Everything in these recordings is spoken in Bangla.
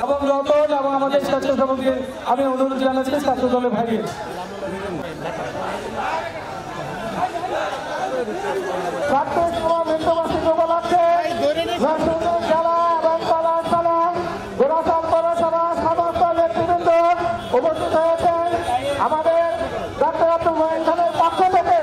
এবং রতন এবং আমাদের স্বেচ্ছাসেবককে আমি অনুরোধ জানাচ্ছি ছাত্র দলের ভাইকে। জেলা এবং কলাতলা গোরাচাল পৌরসভা সমস্ত নেতৃবৃন্দ উপস্থিত হয়েছেন আমাদের ডক্টর আব্দুল মঈন খানের পক্ষ থেকে।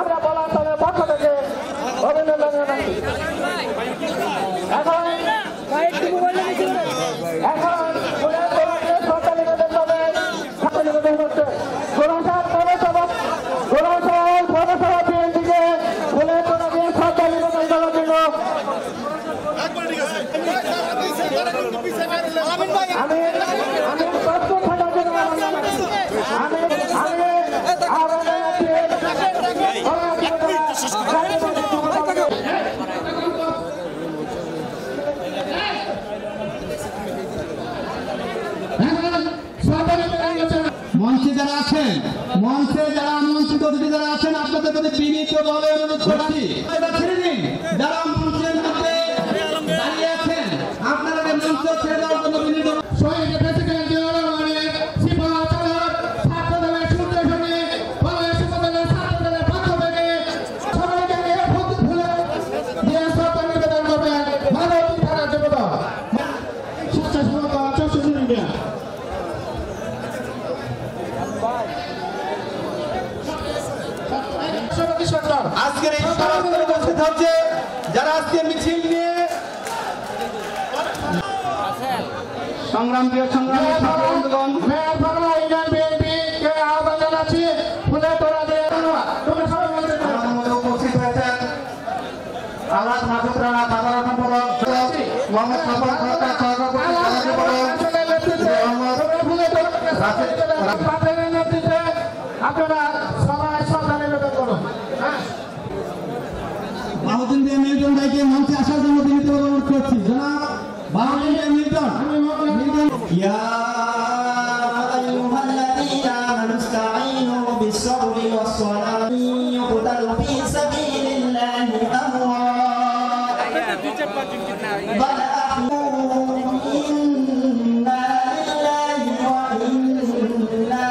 আমরা বলাতলের পক্ষ থেকে অভিনন্দন জানাচ্ছি। মঞ্চে যারা আছেন, মঞ্চে যারা আমন্ত্রিত অতিথি যারা আছেন, আপনাদের প্রতি বিনীতভাবে অনুরোধ করছি ছেড়ে দিন। যারা মঞ্চের মধ্যে দাঁড়িয়ে আছেন আপনারা মঞ্চ ছেড়ে দেওয়ার জন্য বিনীত। শহীদ প্রেসিডেন্ট জিয়াউর রহমানের সিপাহসালার ছাত্র দলের সুন্দরবনে বাংলাদেশ উপজেলার ছাত্র দলের পক্ষ থেকে সবাইকে ফুলে দিয়ে শ্রদ্ধা নিবেদন করবেন মানবী থানার যুবদল স্বেচ্ছাসেবক চৌষট্টি ইন্ডিয়া। আজকের এই সমাবেশে উপস্থিত হচ্ছে যারা আজকে মিছিল নিয়ে সংগ্রাম প্রিয় সংগ্রামী বন্ধুগণ, আহ্বান জানাচ্ছি ফুলে তোলা দিয়ে উপস্থিত হয়েছেন আল্লাহ মাসুদ রানা সাধারণ সম্পাদক মোহাম্মদ সফল সরকার নেতৃত্বে আপনারা সবাই শ্রদ্ধা নিবেদন করুন। বাহুদ্দিন বিন মিল্টন ভাইকে মঞ্চে আসার জন্য বিনীত অনুরোধ করছি। জনাব বাহুদ্দিন বিন মিল্টন। ইয়া আইয়ুহাল্লাযীনা আমানু ইসতাঈনু বিস-সাবরি ওয়াস-সালাতি ইউকতালু ফী সাবিলিল্লাহি আমওয়াত বাল আহয়ু ইন্না লিল্লাহি ওয়া ইন্না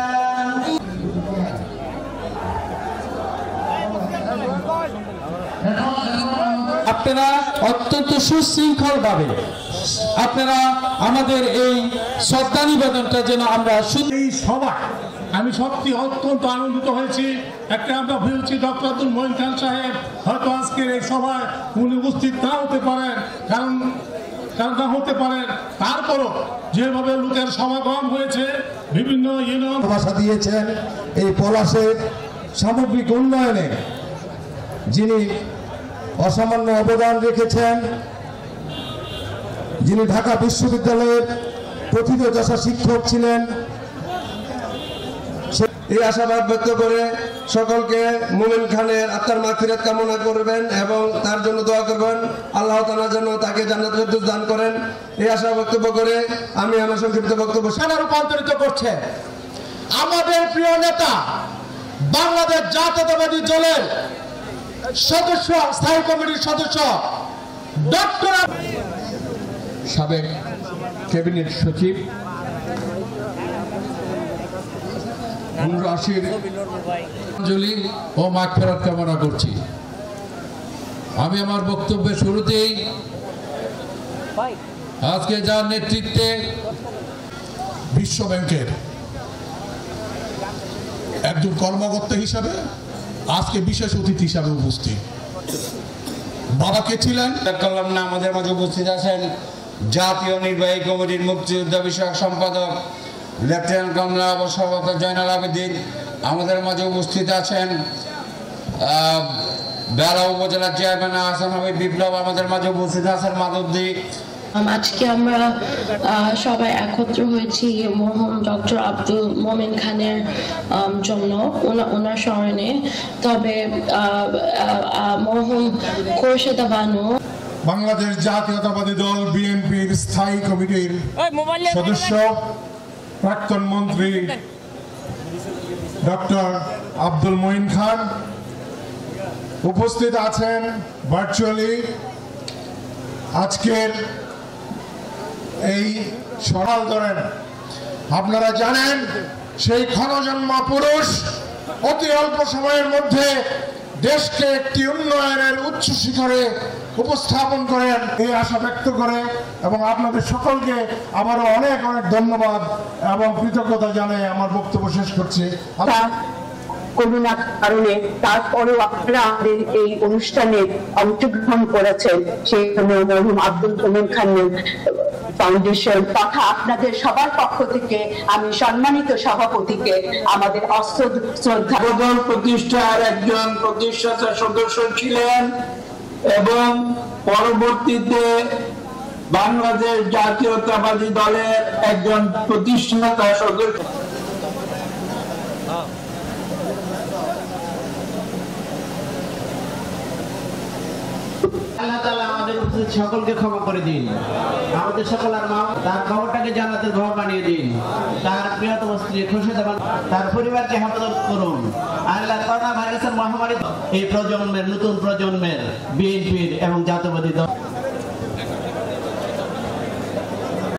আপনারা অত্যন্ত সুশৃঙ্খল ভাবে আপনারা আমাদের এই শ্রদ্ধা নিবেদনটা যেন আমরা এই সভা আমি সত্যি অত্যন্ত আনন্দিত হয়েছি। একটা আমরা ভেবেছি ডক্টর আব্দুল মঈন খান সাহেব হয়তো আজকের এই সভায় উনি উপস্থিত না হতে পারেন, কারণ না হতে পারেন, তারপরও যেভাবে লোকের সমাগম হয়েছে বিভিন্ন ইউনিয়ন ভাষা দিয়েছেন এই পলাশের সামগ্রিক উন্নয়নে যিনি অসামান্য অবদান রেখেছেন, যিনি ঢাকা বিশ্ববিদ্যালয়ের প্রথিতযশা শিক্ষক ছিলেন, এই আশাবাদ ব্যক্ত করে সকলকে মুমিন খানের আত্মার মাগফিরাত কামনা করবেন এবং তার জন্য দোয়া করবেন আল্লাহ তাআলা যেন তাকে জান্নাতুল ফেরদৌস দান করেন। এই আশা বক্তব্য করে আমি আমার সংক্ষিপ্ত বক্তব্য রূপান্তরিত করছে আমাদের প্রিয় নেতা বাংলাদেশ জাতীয়তাবাদী দলের সদস্য, স্থায়ী কমিটির সদস্য ডক্টর সাবেক ক্যাবিনেট সচিব অঞ্জলি ও মাগফিরাত কামনা করছি। আমি আমার বক্তব্যের শুরুতেই আজকে যার নেতৃত্বে বিশ্ব ব্যাংকের একজন কর্মকর্তা হিসাবে আজকে বিশেষ অতিথি হিসাবে উপস্থিত। বাবা কে ছিলেন করলাম না, আমাদের মাঝে উপস্থিত আছেন জাতীয় নির্বাহী কমিটির মুক্তিযোদ্ধা বিষয়ক সম্পাদক লেফটেন্যান্ট কর্নেল সভাপতি জয়নাল আবেদিন। আমাদের মাঝে উপস্থিত আছেন বেলা উপজেলার চেয়ারম্যান আহসান হাবিব বিপ্লব আমাদের মাঝে উপস্থিত আছেন মাধবদী। আজকে আমরা সবাই একত্র হয়েছি মরহুম ডক্টর আব্দুল মোমেন খানের জন্য, ওনার স্মরণে। তবে মরহুম খোরশেদা বানু বাংলাদেশ জাতীয়তাবাদী দল বিএনপির স্থায়ী কমিটির সদস্য প্রাক্তন মন্ত্রী ডক্টর আব্দুল মঈন খান উপস্থিত আছেন ভার্চুয়ালি। আজকের এই সরাল ধরেন আপনারা জানেন সেই ক্ষণজন্মা পুরুষ অতি অল্প সময়ের মধ্যে দেশকে একটি উন্নয়নের উচ্চ শিখরে উপস্থাপন করেন, এই আশা ব্যক্ত করে এবং আপনাদের সকলকে আবারও অনেক অনেক ধন্যবাদ এবং কৃতজ্ঞতা জানাই আমার বক্তব্য শেষ করছি। করোনার কারণে তারপরেও আপনারা আমাদের এই অনুষ্ঠানে অংশগ্রহণ করেছেন, সেই জন্য মরহুম আব্দুল মোমেন খান ফাউন্ডেশন তথা আপনাদের সবার পক্ষ থেকে আমি সম্মানিত সভাপতিকে আমাদের শ্রদ্ধা দল প্রতিষ্ঠার একজন প্রতিষ্ঠাতা সদস্য ছিলেন এবং পরবর্তীতে বাংলাদেশ জাতীয়তাবাদী দলের একজন প্রতিষ্ঠাতা সদস্য। আল্লাহ তাআলা আমাদের সকলকে ক্ষমা করে দিন, আমাদের সকল আর মা তার খবরটাকে জান্নাতের ঘর বানিয়ে দিন, তার প্রিয়তম স্ত্রী খোরশেদা বানু তার পরিবারকে হেফাজত করুন। আল্লাহ করোনা ভাইরাসের মহামারী এই প্রজন্মের নতুন প্রজন্মের বিএনপির এবং জাতীয়তাবাদী দল